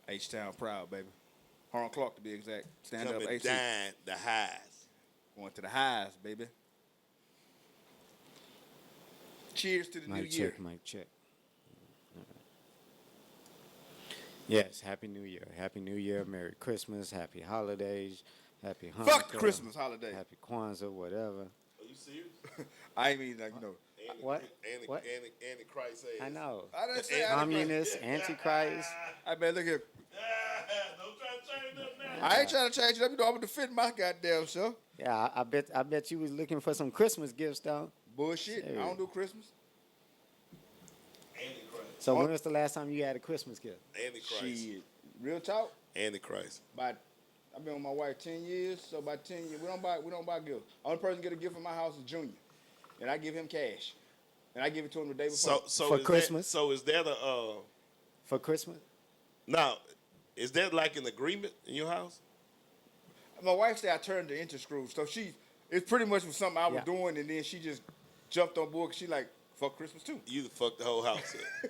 H-Town proud, baby. Harlan Clark to be exact. Stand Coming up, AC. down the highs. Going to the highs, baby. Cheers to the new year. Mic check. Yes, Happy New Year. Happy New Year, Merry Christmas, Happy Holidays, Happy Hanukkah. Fuck the Christmas holiday. Happy Kwanzaa, whatever. Are you serious? I mean, like, What? Antichrist ass. I know. I didn't say Communist, Antichrist. I bet look here. Don't try to change that now. I ain't trying to change it up. You know, I'm gonna defend my goddamn self. Yeah, I bet you was looking for some Christmas gifts, though. Bullshit. Hey. I don't do Christmas. Antichrist. So when was the last time you had a Christmas gift? Antichrist. Shit. Real talk. Antichrist. I've been with my wife 10 years, so about 10 years we don't buy gifts. Only person get a gift from my house is Junior, and I give him cash, and I give it to him the day before. So For is Christmas? Is that a For Christmas? now? Is that like an agreement in your house? My wife said I turned her into screws, so it's pretty much was something I was doing, and then she just jumped on board. 'Cause she like fuck Christmas too. You fucked the whole house up.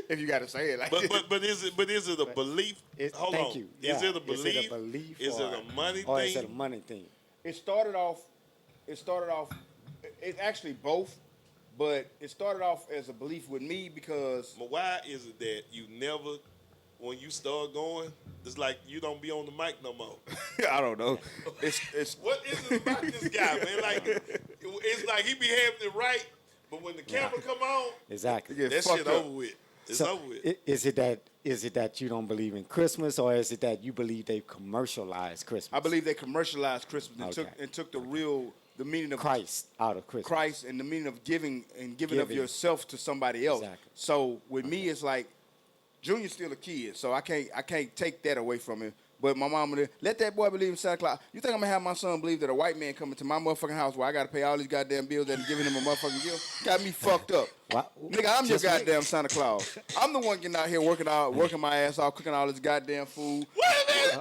If you got to say it like but is it a belief? Hold thank on. you. Is Yeah. it a belief? Is it a belief? Is it a money or thing? is it a money thing? It started off. It's actually both, but it started off as a belief with me because But why is it that you never, when you start going, it's like you don't be on the mic no more? I don't know. It's What is it about this guy, man? Like it's like he be having it right, but when the camera come on, Exactly. Yeah. that fucked shit up. over with. It's So, over with. Is it that you don't believe in Christmas, or is it that you believe they commercialized Christmas? I believe they commercialized Christmas and Okay. took the meaning of Christ out of Christmas. Christ and the meaning of giving of Giving. yourself to somebody else. Exactly. So with me, it's like Junior's still a kid, so I can't take that away from him. But my mama, let that boy believe in Santa Claus. You think I'm gonna have my son believe that a white man coming to my motherfucking house where I gotta pay all these goddamn bills and giving him a motherfucking gift? Got me fucked up. What? Nigga, I'm your Just wait. goddamn Santa Claus. I'm the one getting out here working my ass off, cooking all this goddamn food,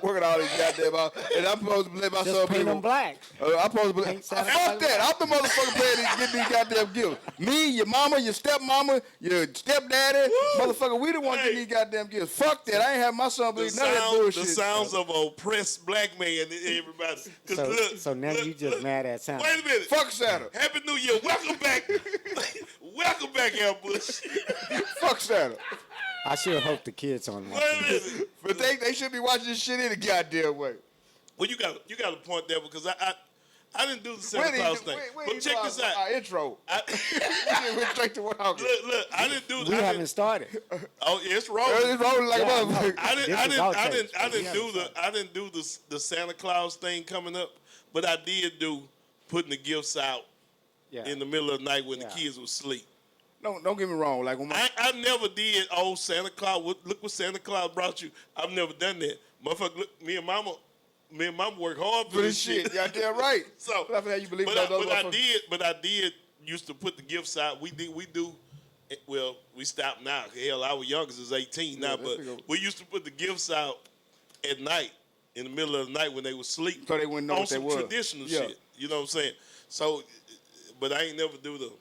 working all these goddamn out, and I'm supposed to believe Just myself. paint them black. I'm supposed to believe. Ain't Santa Fuck Claus that. I'm the motherfucker paying these goddamn gifts. Me, your mama, your stepmama, your stepdaddy, motherfucker. We the one getting these goddamn gifts. Fuck that. I ain't have my son believe none of that bullshit. The sounds of an oppressed black man and everybody. 'Cause So now you just mad at Santa. Wait a minute. Fuck Santa. Happy New Year. Welcome back. Welcome back, Al Bush. Fuck Santa. I sure hope the kids on Wait that. a minute. But they should be watching this shit in a goddamn way. Well, you got a point there because I didn't do the Santa Claus thing. But check this out. Our intro. We went straight to walking. Look, I didn't do. We haven't started. Oh, it's rolling. It's rolling like a Yeah, motherfucker. I didn't do the Santa Claus thing coming up, but I did do putting the gifts out Yeah. in the middle of the night when the Yeah. kids were asleep. Don't get me wrong. Like when I never did. Oh, Santa Claus! Look what Santa Claus brought you. I've never done that, motherfucker. Look, me and mama work hard for this shit. Yeah, damn right. So, That's how you believe but, those I motherfuckers. but I did used to put the gifts out. We do. Well, we stopped now. Hell, our youngest is 18 now, Yeah, but that's big. we used to put the gifts out at night, in the middle of the night when they were asleep. So they wouldn't know on what they some was. traditional Yeah. shit. You know what I'm saying? So, but I ain't never do the.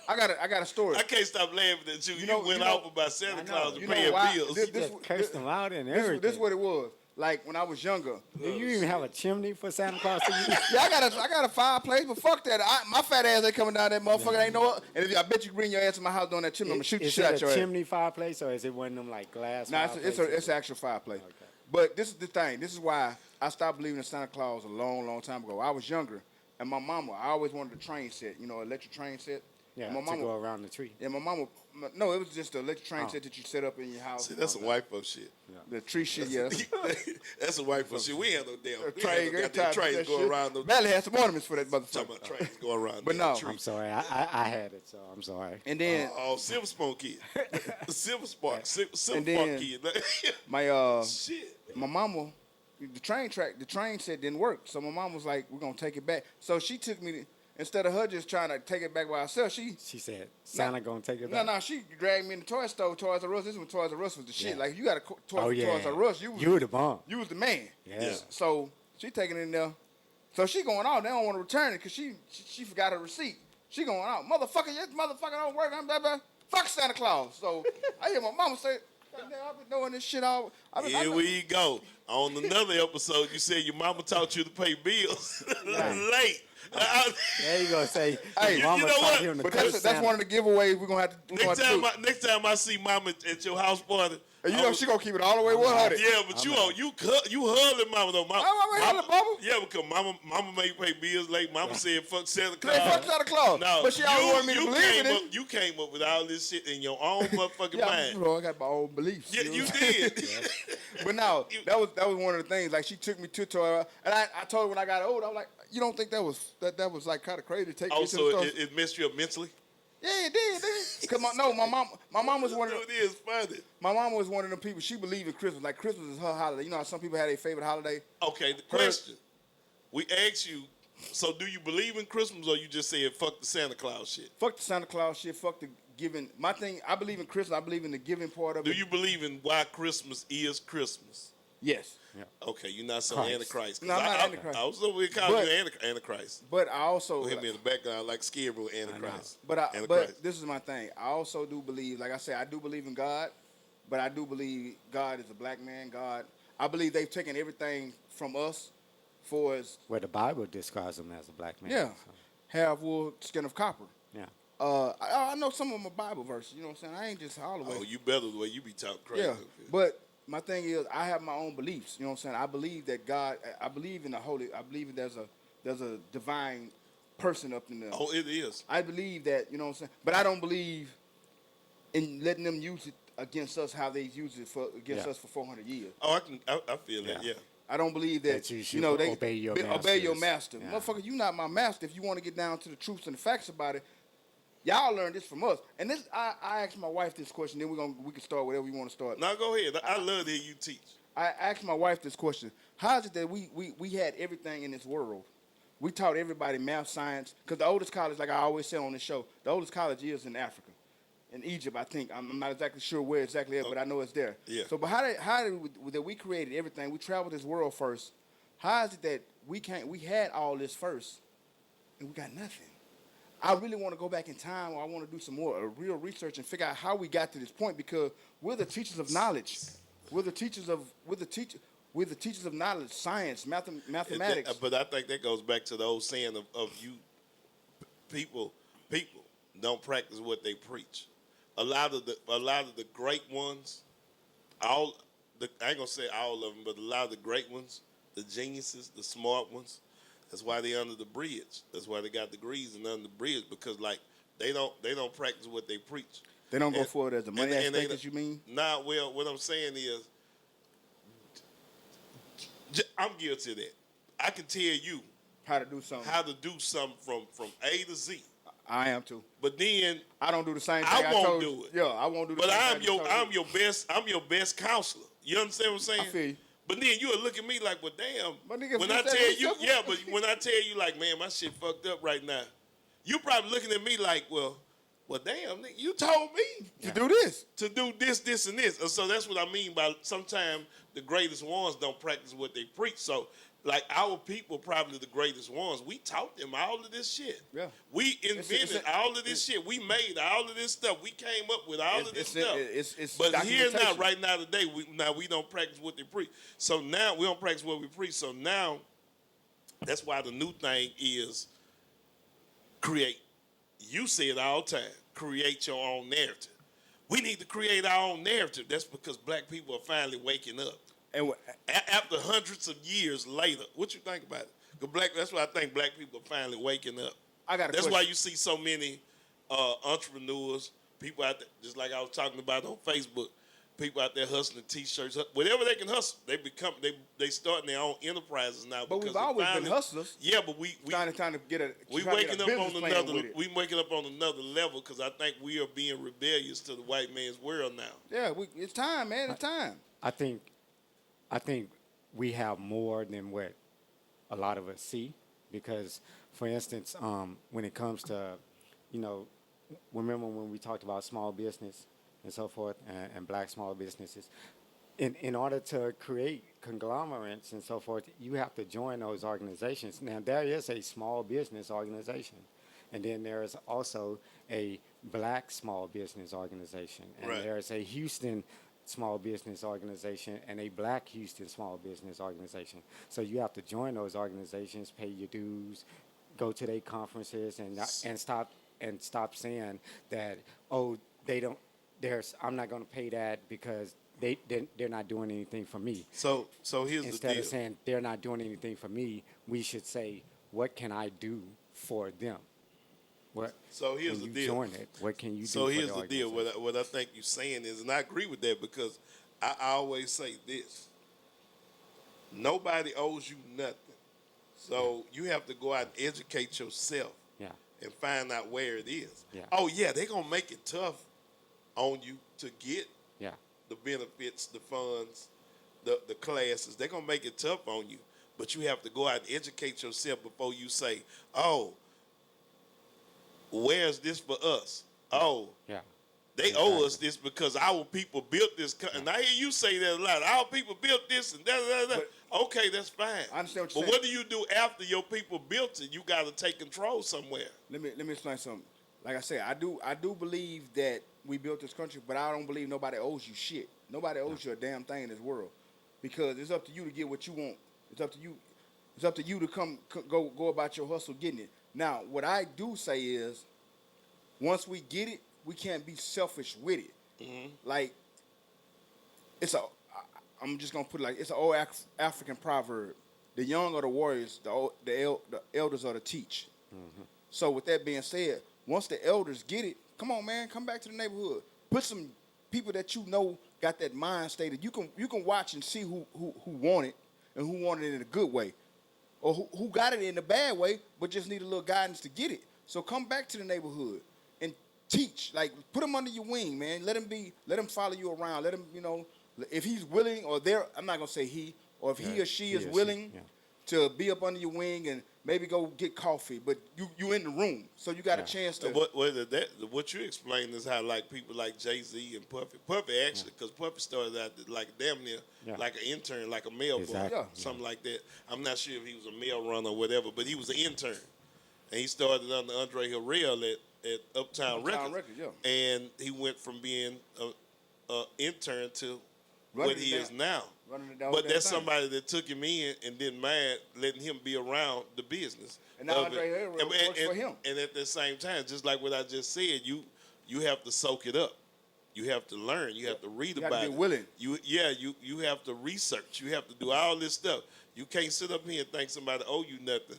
I got a story. I can't stop laughing at you. You, know- went you know- off about Santa I know. Claus and You know paying why? bills. This- You just cursed them out and everything. This is what it was. Like when I was younger. Do you even have a chimney for Santa Claus to use? Yeah, I got a fireplace, but fuck that. My fat ass ain't coming down that motherfucker. Ain't no. And if I bet you bring your ass to my house doing that chimney, I'm gonna shoot the Is shit out it your a ass. chimney fireplace, or is it one of them like glass Nah, fireplaces? it's an actual fireplace. Okay. But this is the thing. This is why I stopped believing in Santa Claus a long, long time ago. I was younger, and my mama, I always wanted a train set, electric train set. Yeah, And my to mama, go around the tree. yeah, my mama, no, it was just an electric train Oh. set that you set up in your house. See, that's some white folk shit. The tree shit, yeah. That's some white folk shit. We ain't no damn. We Train, ain't no every goddamn time trains that going shit. around. No, Valley had some ornaments for that talking motherfucker. about trains going around. But damn no. tree. I'm sorry, I had it, so I'm sorry. And then Oh, Silver Spoon kid. Silver Spark. Silver And Spark then- kid. my Shit. my mama, the train set didn't work. So my mom was like, "We're gonna take it back." So she took me instead of her just trying to take it back by herself. She She said, Santa gonna take it back? no, she dragged me in the toy store, Toys R Us. This is when Toys R Us was the shit. Yeah. Like you got a Oh, yeah. Toys R Us, you were the bomb. you was the man. Yeah. So she taking it in there. So she going out. They don't want to return it because she forgot her receipt. She going out. Motherfucker, this motherfucker don't work. I'm blah, blah. Fuck Santa Claus. So I hear my mama say, I've been doing this shit all. Here we go. On another episode, you said your mama taught you to pay bills late. There you go. Say, Hey, mama you know taught what? him to But curse that's Santa. one of the giveaways we're gonna have to. Next time I see mama at your house party, And you know she gonna keep it all the way 100. yeah, but you huddling mama though. Mama, I'm hollering, mama. Yeah, because mama made pay bills late. Mama said fuck Santa Claus. Hey, fuck Santa Claus. No, But she always wanted me to believe in it. You came up with all this shit in your own motherfucking Yeah, mind. bro, I got my own beliefs. Yeah, know you what I'm saying? did. But no, that was one of the things. Like she took me to her, and I told her when I got old, I was like, you don't think that was like kind of crazy to take me to Also, the store? it messed you up mentally. Yeah, it did. Cause my mom was one of It is funny. my mom was one of them people. She believed in Christmas. Like Christmas is her holiday. You know how some people have their favorite holiday. Okay, the question. We asked you, so do you believe in Christmas or you just said fuck the Santa Claus shit? Fuck the Santa Claus shit. Fuck the giving. My thing, I believe in Christmas. I believe in the giving part of Do it. you believe in why Christmas is Christmas? Yes. Okay, you're not so Christ. Antichrist. No, I'm not Antichrist. I was over here calling But- you Antichrist. But I also. Hit me in the background like Scarecrow Antichrist. But Antichrist. this is my thing. I also do believe, like I said, I do believe in God, but I do believe God is a black man. God, I believe they've taken everything from us for as Where the Bible describes him as a black man. yeah, So, hair of wool, skin of copper. yeah. I know some of my Bible verses. You know what I'm saying? I ain't just all the way. Oh, you better the way you be talking crazy. Yeah, but my thing is, I have my own beliefs. You know what I'm saying? I believe that God. I believe in the holy. I believe there's a divine person up in there. Oh, it is. I believe that. You know what I'm saying? But I don't believe in letting them use it against us how they used it against us for 400 years. Oh, I feel that, yeah. I don't believe that, That you should know, they obey your obey your masters. master. Yeah. Motherfucker, you not my master. If you want to get down to the truths and the facts about it, y'all learn this from us. And this, I asked my wife this question. Then we can start whatever we want to start. Now go ahead. I love to hear you teach. I asked my wife this question: how is it that we had everything in this world? We taught everybody math, science, because the oldest college, like I always say on the show, the oldest college is in Africa, in Egypt. I think I'm not exactly sure where exactly, but I know it's there. Yeah. So, but that we created everything? We traveled this world first. How is it that we had all this first, and we got nothing? I really want to go back in time, or I want to do some more real research and figure out how we got to this point, because we're the teachers of knowledge. We're the teachers of knowledge, science, mathematics. But I think that goes back to the old saying of you people don't practice what they preach. A lot of the great ones, I ain't gonna say all of them, but a lot of the great ones, the geniuses, the smart ones, that's why they under the bridge. That's why they got degrees and under the bridge, because like they don't practice what they preach. They don't go for it as a money and aspect, as you mean? Nah, well, what I'm saying is, I'm guilty of that. I can tell you How to do something. how to do something from A to Z, I am too. but then I don't do the same thing. I won't told do you. it. Yeah, I won't do the but same thing. I'm your best counselor. You understand what I'm saying? I feel you. But then you would look at me like, well, damn. But nigga, When if I you say tell it's you, simple. yeah, but when I tell you, like, man, my shit fucked up right now, you probably looking at me like, well, damn, nigga, you told me to do this. to do this, and this. And so that's what I mean by sometimes the greatest ones don't practice what they preach. So, like, our people, probably the greatest ones, we taught them all of this shit. Yeah. We invented all of this shit. We made all of this stuff. We came up with all of this stuff. It's But here now, documentation. right now, today, we don't practice what they preach. So now we don't practice what we preach. So now, that's why the new thing is create. You say it all the time. Create your own narrative. We need to create our own narrative. That's because black people are finally waking up. And After hundreds of years later, what you think about it? 'Cause that's why I think black people are finally waking up. I got a That's question. why you see so many entrepreneurs, people out there, just like I was talking about on Facebook, people out there hustling T-shirts, whatever they can hustle. They starting their own enterprises now. But we've because they always been finally- hustlers. Yeah, but we trying to get a we trying to get waking a up business on plan another. with it. We waking up on another level because I think we are being rebellious to the white man's world now. Yeah, it's time, man. It's time. I think we have more than what a lot of us see, because, for instance, when it comes to, remember when we talked about small business and so forth, and black small businesses, in order to create conglomerates and so forth, you have to join those organizations. Now, there is a small business organization, and then there is also a black small business organization, and Right. there is a Houston small business organization and a Black Houston small business organization. So you have to join those organizations, pay your dues, go to their conferences, and stop saying that, oh, they don't. I'm not going to pay that because they're not doing anything for me. So here's the Instead deal. of saying they're not doing anything for me, we should say, what can I do for them? What? So here's when the you deal. join it, what can you do? So for here's the the deal. organization? What I think you're saying is, and I agree with that because I always say this: nobody owes you nothing. So you have to go out and educate yourself Yeah, and find out where it is. Yeah. Oh yeah, they're gonna make it tough on you to get yeah, the benefits, the funds, the classes. They're gonna make it tough on you. But you have to go out and educate yourself before you say, oh, where's this for us? Oh, yeah. they owe us this because our people built this. And I hear you say that a lot. Our people built this and that. Okay, that's fine. I understand what you're But saying. what do you do after your people built it? You got to take control somewhere. Let me explain something. Like I said, I do believe that we built this country, but I don't believe nobody owes you shit. Nobody owes you a damn thing in this world, because it's up to you to get what you want. It's up to you. It's up to you to go about your hustle getting it. Now, what I do say is, once we get it, we can't be selfish with it. Mm-hmm. Like, I'm just gonna put it like, it's an old African proverb: the young are the warriors, the elders are the teach. Mm-hmm. So with that being said, once the elders get it, come on, man, come back to the neighborhood. Put some people that you know got that mind state that you can watch and see who want it and who want it in a good way, or who got it in a bad way but just need a little guidance to get it. So come back to the neighborhood and teach. Like, put him under your wing, man. Let him follow you around. Let him, if he's willing, or I'm not gonna say he, or if he or she is willing to be up under your wing and maybe go get coffee, but you in the room, so you got a chance to. What you explained is how, like, people like Jay-Z and Puffy actually, because Puffy started out like damn near like an intern, like a mail boy, something like that. I'm not sure if he was a mail runner or whatever, but he was an intern, and he started under Andre Harrell at Uptown Records, and he went from being an intern to what he is now. But that's somebody that took him in and didn't mind letting him be around the business. And now Andre Harrell works for him. And at the same time, just like what I just said, you have to soak it up. You have to learn. You have to read about it. You have to be willing. You have to research. You have to do all this stuff. You can't sit up here and think somebody owe you nothing.